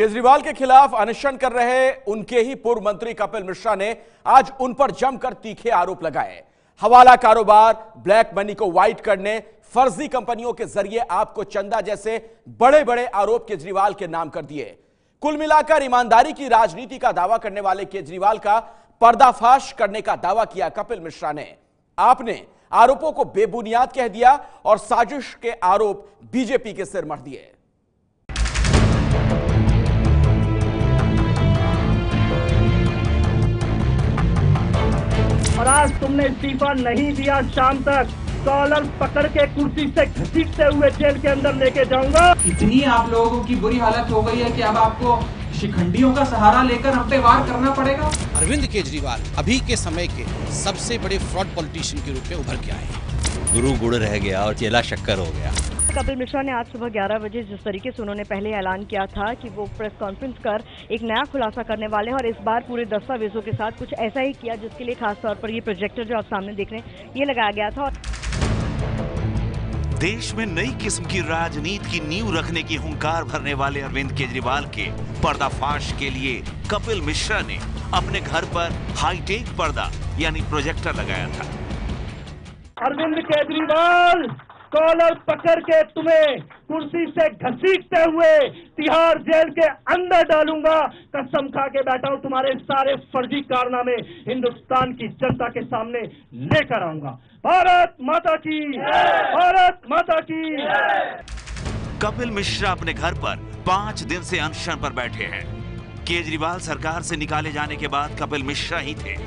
केजरीवाल के खिलाफ अनशन कर रहे उनके ही पूर्व मंत्री कपिल मिश्रा ने आज उन पर जमकर तीखे आरोप लगाए। हवाला कारोबार, ब्लैक मनी को व्हाइट करने, फर्जी कंपनियों के जरिए आपको चंदा जैसे बड़े बड़े आरोप केजरीवाल के नाम कर दिए। कुल मिलाकर ईमानदारी की राजनीति का दावा करने वाले केजरीवाल का पर्दाफाश करने का दावा किया कपिल मिश्रा ने। आपने आरोपों को बेबुनियाद कह दिया और साजिश के आरोप बीजेपी के सिर मढ़ दिए। और आज तुमने इस्तीफा नहीं दिया, शाम तक कॉलर पकड़ के कुर्सी से घसीटते हुए जेल के अंदर लेके जाऊंगा। इतनी आप लोगों की बुरी हालत हो गई है कि अब आपको शिखंडियों का सहारा लेकर हम पे वार करना पड़ेगा। अरविंद केजरीवाल अभी के समय के सबसे बड़े फ्रॉड पॉलिटिशियन के रूप में उभर के आए हैं। गुरु गुड़ रह गया और चेला शक्कर हो गया। कपिल मिश्रा ने आज सुबह 11 बजे जिस तरीके से उन्होंने पहले ऐलान किया था कि वो प्रेस कॉन्फ्रेंस कर एक नया खुलासा करने वाले हैं और इस बार पूरे दस्तावेजों के साथ कुछ ऐसा ही किया जिसके लिए खास तौर पर ये प्रोजेक्टर जो आप सामने देख रहे हैं ये लगाया गया था। देश में नई किस्म की राजनीति की नींव रखने की हुंकार भरने वाले अरविंद केजरीवाल के पर्दाफाश के लिए कपिल मिश्रा ने अपने घर पर हाईटेक पर्दा यानी प्रोजेक्टर लगाया था। अरविंद केजरीवाल, कॉलर पकड़ के तुम्हें कुर्सी से घसीटते हुए तिहाड़ जेल के अंदर डालूंगा। कसम खा के बैठा हूं, तुम्हारे सारे फर्जी कारनामे हिंदुस्तान की जनता के सामने लेकर आऊंगा। भारत माता की, भारत माता की। कपिल मिश्रा अपने घर पर 5 दिन से अनशन पर बैठे हैं। केजरीवाल सरकार से निकाले जाने के बाद कपिल मिश्रा ही थे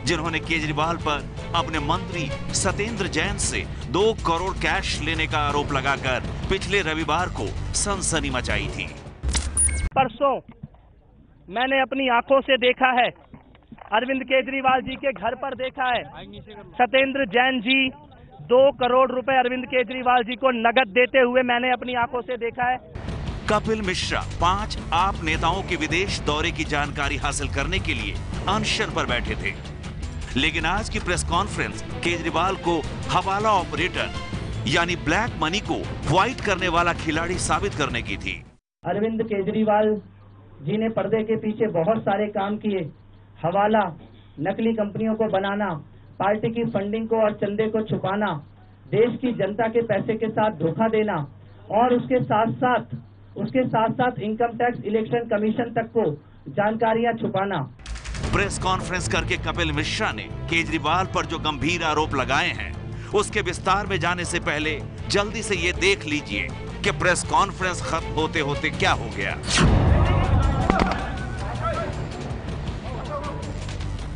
जिन्होंने केजरीवाल पर अपने मंत्री सत्येंद्र जैन से 2 करोड़ कैश लेने का आरोप लगाकर पिछले रविवार को सनसनी मचाई थी। परसों मैंने अपनी आंखों से देखा है, अरविंद केजरीवाल जी के घर पर देखा है, सत्येंद्र जैन जी 2 करोड़ रुपए अरविंद केजरीवाल जी को नगद देते हुए मैंने अपनी आंखों से देखा है। कपिल मिश्रा 5 आप नेताओं के विदेश दौरे की जानकारी हासिल करने के लिए अनशन पर बैठे थे, लेकिन आज की प्रेस कॉन्फ्रेंस केजरीवाल को हवाला ऑपरेटर यानी ब्लैक मनी को व्हाइट करने वाला खिलाड़ी साबित करने की थी। अरविंद केजरीवाल जी ने पर्दे के पीछे बहुत सारे काम किए। हवाला, नकली कंपनियों को बनाना, पार्टी की फंडिंग को और चंदे को छुपाना, देश की जनता के पैसे के साथ धोखा देना और उसके साथ साथ इनकम टैक्स, इलेक्शन कमीशन तक को जानकारियां छुपाना। प्रेस कॉन्फ्रेंस करके कपिल मिश्रा ने केजरीवाल पर जो गंभीर आरोप लगाए हैं उसके विस्तार में जाने से पहले जल्दी से ये देख लीजिए कि प्रेस कॉन्फ्रेंस खत्म होते होते क्या हो गया।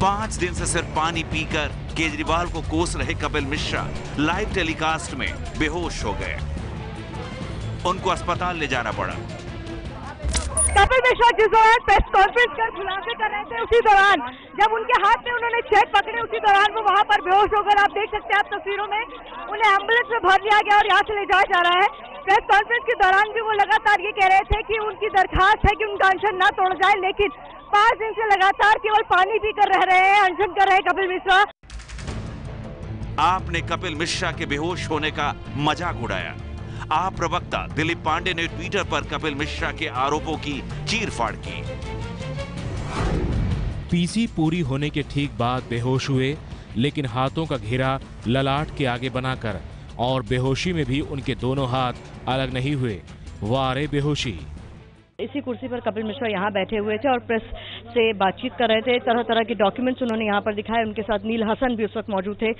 5 दिन से सिर्फ पानी पीकर केजरीवाल को कोस रहे कपिल मिश्रा लाइव टेलीकास्ट में बेहोश हो गए। उनको अस्पताल ले जाना पड़ा। कपिल मिश्रा जिस दौरान प्रेस कॉन्फ्रेंस कर खुलासे कर रहे थे उसी दौरान जब उनके हाथ में उन्होंने चेक पकड़े उसी दौरान वो वहां पर बेहोश होकर, आप देख सकते हैं आप तस्वीरों में, उन्हें एम्बुलेंस में भर लिया गया और यहाँ से ले जाया जा रहा है। प्रेस कॉन्फ्रेंस के दौरान भी वो लगातार ये कह रहे थे कि उनकी दरखास्त है कि उनका अनशन न तोड़ जाए, लेकिन 5 दिन से लगातार केवल पानी पीकर रह रहे हैं, अनशन कर रहे हैं कपिल मिश्रा। आपने कपिल मिश्रा के बेहोश होने का मजाक उड़ाया। आप प्रवक्ता दिलीप पांडे ने ट्विटर पर कपिल मिश्रा के आरोपों की चीरफाड़ की। पीसी पूरी होने के ठीक बाद बेहोश हुए, लेकिन हाथों का घेरा ललाट के आगे बनाकर और बेहोशी में भी उनके दोनों हाथ अलग नहीं हुए। वारे बेहोशी। इसी कुर्सी पर कपिल मिश्रा यहाँ बैठे हुए थे और प्रेस से बातचीत कर रहे थे। तरह तरह के डॉक्यूमेंट्स उन्होंने यहाँ पर दिखाए। उनके साथ नील हसन भी उस वक्त मौजूद थे।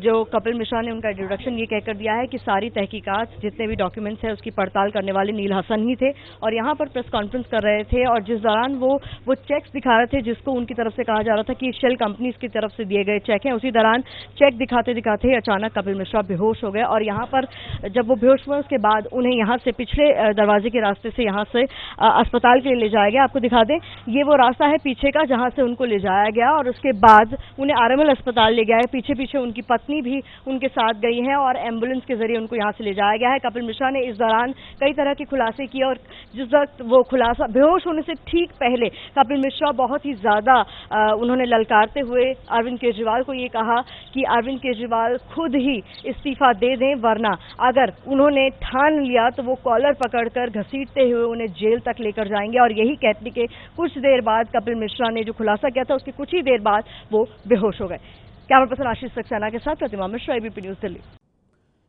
जो कपिल मिश्रा ने उनका इंट्रोडक्शन ये कहकर दिया है कि सारी तहकीकात जितने भी डॉक्यूमेंट्स हैं उसकी पड़ताल करने वाले नील हसन ही थे और यहाँ पर प्रेस कॉन्फ्रेंस कर रहे थे। और जिस दौरान वो चेक्स दिखा रहे थे जिसको उनकी तरफ से कहा जा रहा था कि शेल कंपनीज की तरफ से दिए गए चेक हैं, उसी दौरान चेक दिखाते दिखाते अचानक कपिल मिश्रा बेहोश हो गए। और यहाँ पर जब वो बेहोश हुए उसके बाद उन्हें यहाँ से पिछले दरवाजे के रास्ते से यहाँ से अस्पताल के लिए ले जाया गया। आपको दिखा दें, ये वो रास्ता है पीछे का जहां से उनको ले जाया गया और उसके बाद उन्हें आरएमएल अस्पताल ले गया है। पीछे पीछे उनकी पत्नी भी उनके साथ गई है और एम्बुलेंस के जरिए उनको यहां से ले जाया गया है। कपिल मिश्रा ने इस दौरान कई तरह के खुलासे किए और जिस वक्त वो खुलासा बेहोश होने से ठीक पहले कपिल मिश्रा बहुत ही ज्यादा उन्होंने ललकारते हुए अरविंद केजरीवाल को ये कहा कि अरविंद केजरीवाल खुद ही इस्तीफा दे दें, वरना अगर उन्होंने ठान लिया तो वो कॉलर पकड़कर घसीटते हुए उन्हें जेल तक लेकर जाएंगे। और यही कहने के कुछ देर बाद कपिल मिश्रा ने जो खुलासा किया था उसके कुछ ही देर बाद वो बेहोश हो गए। कैमरा पर्सन आशीष सक्सेना के साथ प्रतिमा मिश्रा, एबीपी न्यूज दिल्ली।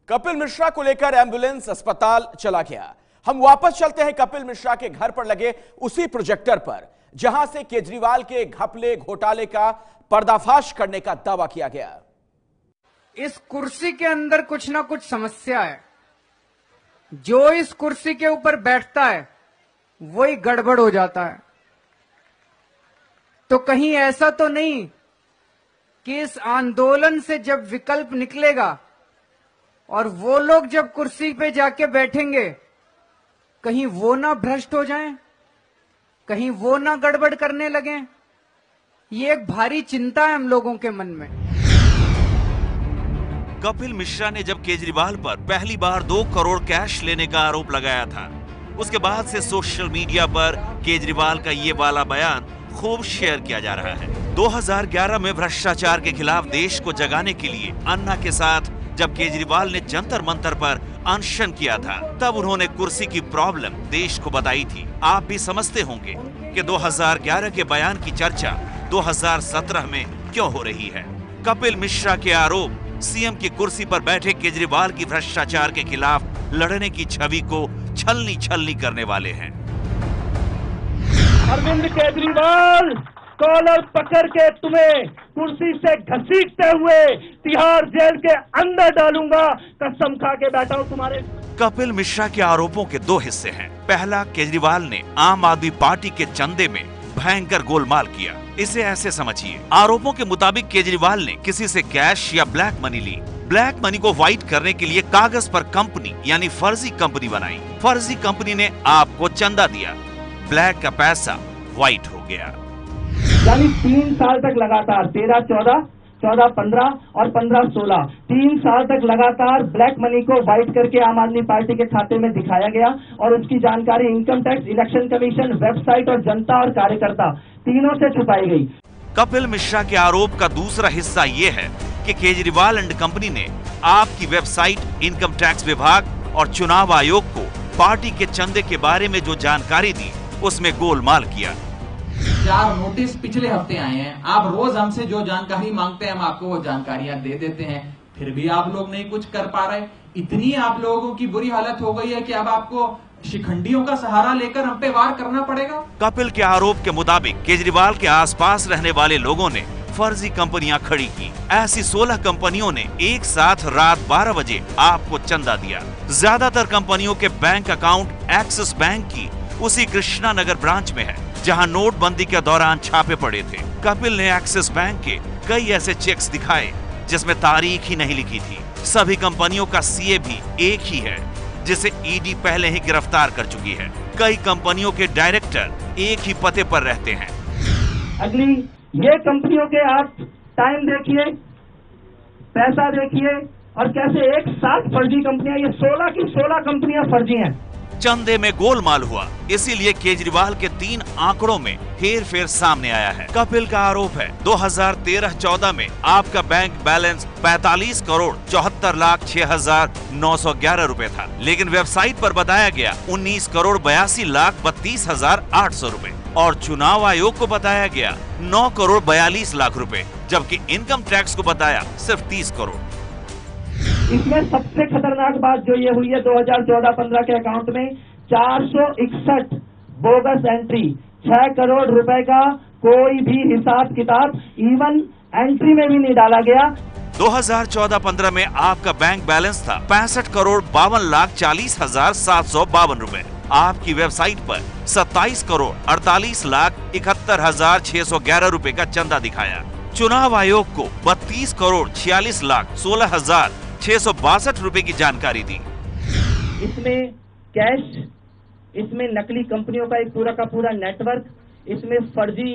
कपिल मिश्रा को लेकर एम्बुलेंस अस्पताल चला गया। हम वापस चलते हैं कपिल मिश्रा के घर पर लगे उसी प्रोजेक्टर पर जहां से केजरीवाल के घपले घोटाले का पर्दाफाश करने का दावा किया गया। इस कुर्सी के अंदर कुछ ना कुछ समस्या है। जो इस कुर्सी के ऊपर बैठता है वही गड़बड़ हो जाता है। तो कहीं ऐसा तो नहीं कि इस आंदोलन से जब विकल्प निकलेगा और वो लोग जब कुर्सी पे जाके बैठेंगे कहीं वो ना भ्रष्ट हो जाएं, कहीं वो ना गड़बड़ करने लगें। ये एक भारी चिंता है हम लोगों के मन में। कपिल मिश्रा ने जब केजरीवाल पर पहली बार 2 करोड़ कैश लेने का आरोप लगाया था, उसके बाद से सोशल मीडिया पर केजरीवाल का ये वाला बयान खूब शेयर किया जा रहा है। 2011 में भ्रष्टाचार के खिलाफ देश को जगाने के लिए अन्ना के साथ जब केजरीवाल ने जंतर मंतर पर अनशन किया था, तब उन्होंने कुर्सी की प्रॉब्लम देश को बताई थी। आप भी समझते होंगे कि 2011 के बयान की चर्चा 2017 में क्यों हो रही है। कपिल मिश्रा के आरोप सीएम की कुर्सी पर बैठे केजरीवाल की भ्रष्टाचार के खिलाफ लड़ने की छवि को छलनी करने वाले हैं। अरविंद केजरीवाल कॉलर पकड़ के तुम्हें कुर्सी से घसीटते हुए तिहाड़ जेल के अंदर डालूंगा, कसम खा के बैठा हूं तुम्हारे। कपिल मिश्रा के आरोपों के 2 हिस्से हैं। पहला, केजरीवाल ने आम आदमी पार्टी के चंदे में भयंकर गोलमाल किया। इसे ऐसे समझिए, आरोपों के मुताबिक केजरीवाल ने किसी से कैश या ब्लैक मनी ली। ब्लैक मनी को व्हाइट करने के लिए कागज पर कंपनी यानी फर्जी कंपनी बनाई। फर्जी कंपनी ने आपको चंदा दिया, ब्लैक का पैसा व्हाइट हो गया। यानी 3 साल तक लगातार 13-14, 14-15 और 15-16 3 साल तक लगातार ब्लैक मनी को व्हाइट करके आम आदमी पार्टी के खाते में दिखाया गया और उसकी जानकारी income tax, election commission, website और जनता और कार्यकर्ता तीनों से छुपाई गई। कपिल मिश्रा के आरोप का दूसरा हिस्सा ये है कि केजरीवाल एंड कंपनी ने आपकी वेबसाइट, इनकम टैक्स विभाग और चुनाव आयोग को पार्टी के चंदे के बारे में जो जानकारी दी उसमें गोलमाल किया। 4 नोटिस पिछले हफ्ते आए हैं। आप रोज हमसे जो जानकारी मांगते हैं हम आपको वो जानकारियां दे देते हैं, फिर भी आप लोग नहीं कुछ कर पा रहे। इतनी आप लोगों की बुरी हालत हो गई है कि अब आपको शिखंडियों का सहारा लेकर हम पे वार करना पड़ेगा। कपिल के आरोप के मुताबिक केजरीवाल के आसपास रहने वाले लोगों ने फर्जी कंपनियां खड़ी की। ऐसी 16 कंपनियों ने एक साथ रात 12 बजे आपको चंदा दिया। ज्यादातर कंपनियों के बैंक अकाउंट एक्सिस बैंक की उसी कृष्णा नगर ब्रांच में है जहां नोटबंदी के दौरान छापे पड़े थे। कपिल ने एक्सिस बैंक के कई ऐसे चेक्स दिखाए जिसमें तारीख ही नहीं लिखी थी। सभी कंपनियों का सीए भी एक ही है जिसे ईडी पहले ही गिरफ्तार कर चुकी है। कई कंपनियों के डायरेक्टर एक ही पते पर रहते हैं। अगली ये कंपनियों के आप टाइम देखिए, पैसा देखिए और कैसे एक साथ फर्जी कंपनियां, ये 16 की 16 कंपनियां फर्जी हैं। चंदे में गोलमाल हुआ, इसीलिए केजरीवाल के 3 आंकड़ों में हेरफेर सामने आया है। कपिल का आरोप है 2013-14 में आपका बैंक बैलेंस 45 करोड़ 74 लाख 6,911 रुपए था, लेकिन वेबसाइट पर बताया गया 19 करोड़ 82 लाख 32,800 रुपए और चुनाव आयोग को बताया गया 9 करोड़ 42 लाख रुपए, जबकि इनकम टैक्स को बताया सिर्फ 30 करोड़। इसमें सबसे खतरनाक बात जो ये हुई है 2014-15 के अकाउंट में 461 बोगस एंट्री, 6 करोड़ रुपए का कोई भी हिसाब किताब इवन एंट्री में भी नहीं डाला गया। 2014-15 में आपका बैंक बैलेंस था 65 करोड़ 52 लाख 40,752 रुपए। आपकी वेबसाइट पर 27 करोड़ 48 लाख 71,611 रुपए का चंदा दिखाया। चुनाव आयोग को 32 करोड़ 46 लाख 16,662 रुपए की जानकारी दी। इसमें कैश, इसमें नकली कंपनियों का एक पूरा का पूरा नेटवर्क, इसमें फर्जी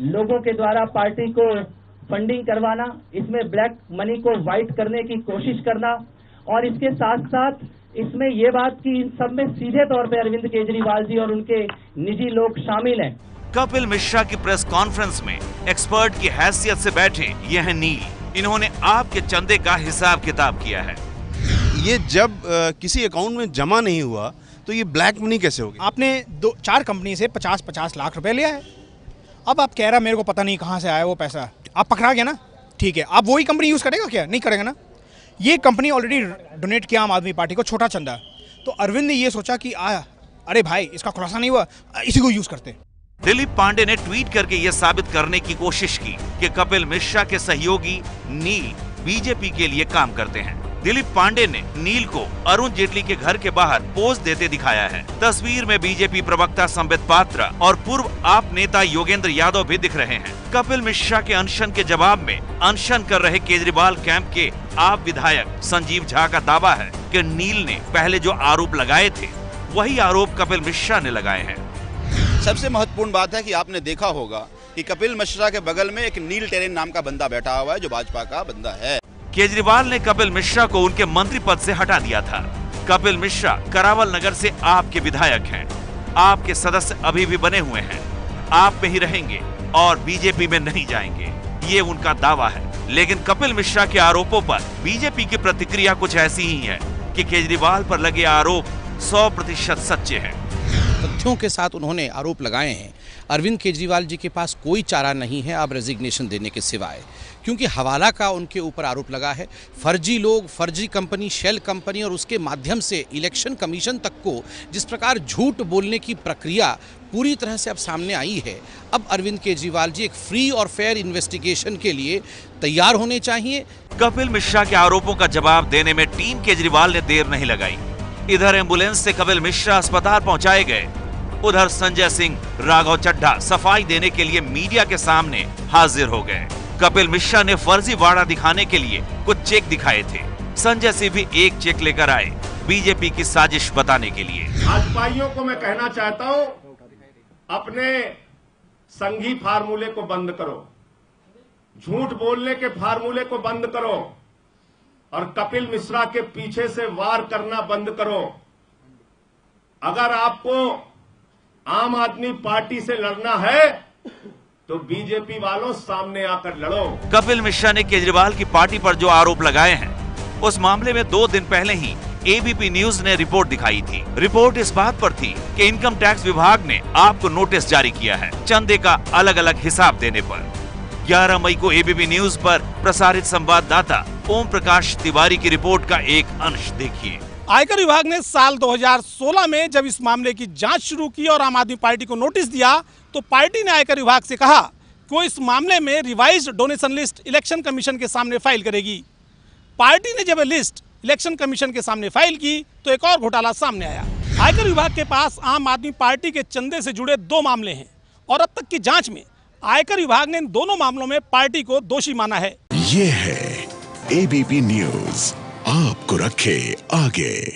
लोगों के द्वारा पार्टी को फंडिंग करवाना, इसमें ब्लैक मनी को व्हाइट करने की कोशिश करना और इसके साथ साथ इसमें ये बात कि इन सब में सीधे तौर पे अरविंद केजरीवाल जी और उनके निजी लोग शामिल हैं। कपिल मिश्रा की प्रेस कॉन्फ्रेंस में एक्सपर्ट की हैसियत से बैठे ये हैं नील। इन्होंने आपके चंदे का हिसाब किताब किया है। ये जब किसी अकाउंट में जमा नहीं हुआ तो ये ब्लैक मनी कैसे होगी? आपने 4 कंपनी से 50-50 लाख रुपए लिया है। अब आप कह रहा मेरे को पता नहीं कहाँ से आया वो पैसा, आप पकड़ा गया ना, ठीक है, आप वही कंपनी यूज़ करेगा क्या? नहीं करेगा ना। ये कंपनी ऑलरेडी डोनेट किया आम आदमी पार्टी को छोटा चंदा, तो अरविंद ने ये सोचा कि अरे भाई इसका खुलासा नहीं हुआ, इसी को यूज़ करते। दिलीप पांडे ने ट्वीट करके यह साबित करने की कोशिश की कि कपिल मिश्रा के सहयोगी नील बीजेपी के लिए काम करते हैं। दिलीप पांडे ने नील को अरुण जेटली के घर के बाहर पोज देते दिखाया है। तस्वीर में बीजेपी प्रवक्ता संबित पात्रा और पूर्व आप नेता योगेंद्र यादव भी दिख रहे हैं। कपिल मिश्रा के अनशन के जवाब में अनशन कर रहे केजरीवाल कैंप के आप विधायक संजीव झा का दावा है कि नील ने पहले जो आरोप लगाए थे वही आरोप कपिल मिश्रा ने लगाए हैं। सबसे महत्वपूर्ण बात है कि आपने देखा होगा कि कपिल मिश्रा के बगल में एक नील टेरेन नाम का बंदा बैठा हुआ है जो भाजपा का बंदा है। केजरीवाल ने कपिल मिश्रा को उनके मंत्री पद से हटा दिया था। कपिल मिश्रा करावल नगर से आपके विधायक हैं। आपके सदस्य अभी भी बने हुए हैं, आप में ही रहेंगे और बीजेपी में नहीं जाएंगे, ये उनका दावा है। लेकिन कपिल मिश्रा के आरोपों पर बीजेपी की प्रतिक्रिया कुछ ऐसी ही है कि केजरीवाल पर लगे आरोप 100% सच्चे हैं। तथ्यों के साथ उन्होंने आरोप लगाए हैं। अरविंद केजरीवाल जी के पास कोई चारा नहीं है अब रेजिग्नेशन देने के सिवाय, क्योंकि हवाला का उनके ऊपर आरोप लगा है। फर्जी लोग, फर्जी कंपनी, शेल कंपनी और उसके माध्यम से इलेक्शन कमीशन तक को जिस प्रकार झूठ बोलने की प्रक्रिया पूरी तरह से अब सामने आई है, अब अरविंद केजरीवाल जी एक फ्री और फेयर इन्वेस्टिगेशन के लिए तैयार होने चाहिए। कपिल मिश्रा के आरोपों का जवाब देने में टीम केजरीवाल ने देर नहीं लगाई। इधर एम्बुलेंस से कपिल मिश्रा अस्पताल पहुंचाए गए, उधर संजय सिंह, राघव चड्ढा सफाई देने के लिए मीडिया के सामने हाजिर हो गए। कपिल मिश्रा ने फर्जी वाड़ा दिखाने के लिए कुछ चेक दिखाए थे। संजय सिंह भी एक चेक लेकर आए बीजेपी की साजिश बताने के लिए। भाजपाइयों को मैं कहना चाहता हूं, अपने संघी फार्मूले को बंद करो, झूठ बोलने के फार्मूले को बंद करो और कपिल मिश्रा के पीछे से वार करना बंद करो। अगर आपको आम आदमी पार्टी से लड़ना है तो बीजेपी वालों सामने आकर लड़ो। कपिल मिश्रा ने केजरीवाल की पार्टी पर जो आरोप लगाए हैं, उस मामले में 2 दिन पहले ही एबीपी न्यूज ने रिपोर्ट दिखाई थी। रिपोर्ट इस बात पर थी कि इनकम टैक्स विभाग ने आपको नोटिस जारी किया है चंदे का अलग अलग हिसाब देने पर। 11 मई को एबीपी न्यूज पर प्रसारित संवाददाता ओम प्रकाश तिवारी की रिपोर्ट का एक अंश देखिए। आयकर विभाग ने साल 2016 में जब इस मामले की जांच शुरू की और आम आदमी पार्टी को नोटिस दिया, तो पार्टी ने आयकर विभाग से कहा कि वो इस मामले में revised donation list election commission के सामने फाइल करेगी। पार्टी ने जब लिस्ट इलेक्शन कमीशन के सामने फाइल की तो एक और घोटाला सामने आया। आयकर विभाग के पास आम आदमी पार्टी के चंदे से जुड़े 2 मामले हैं और अब तक की जांच में आयकर विभाग ने इन दोनों मामलों में पार्टी को दोषी माना है। ये है एबीपी न्यूज, आपको रखे आगे।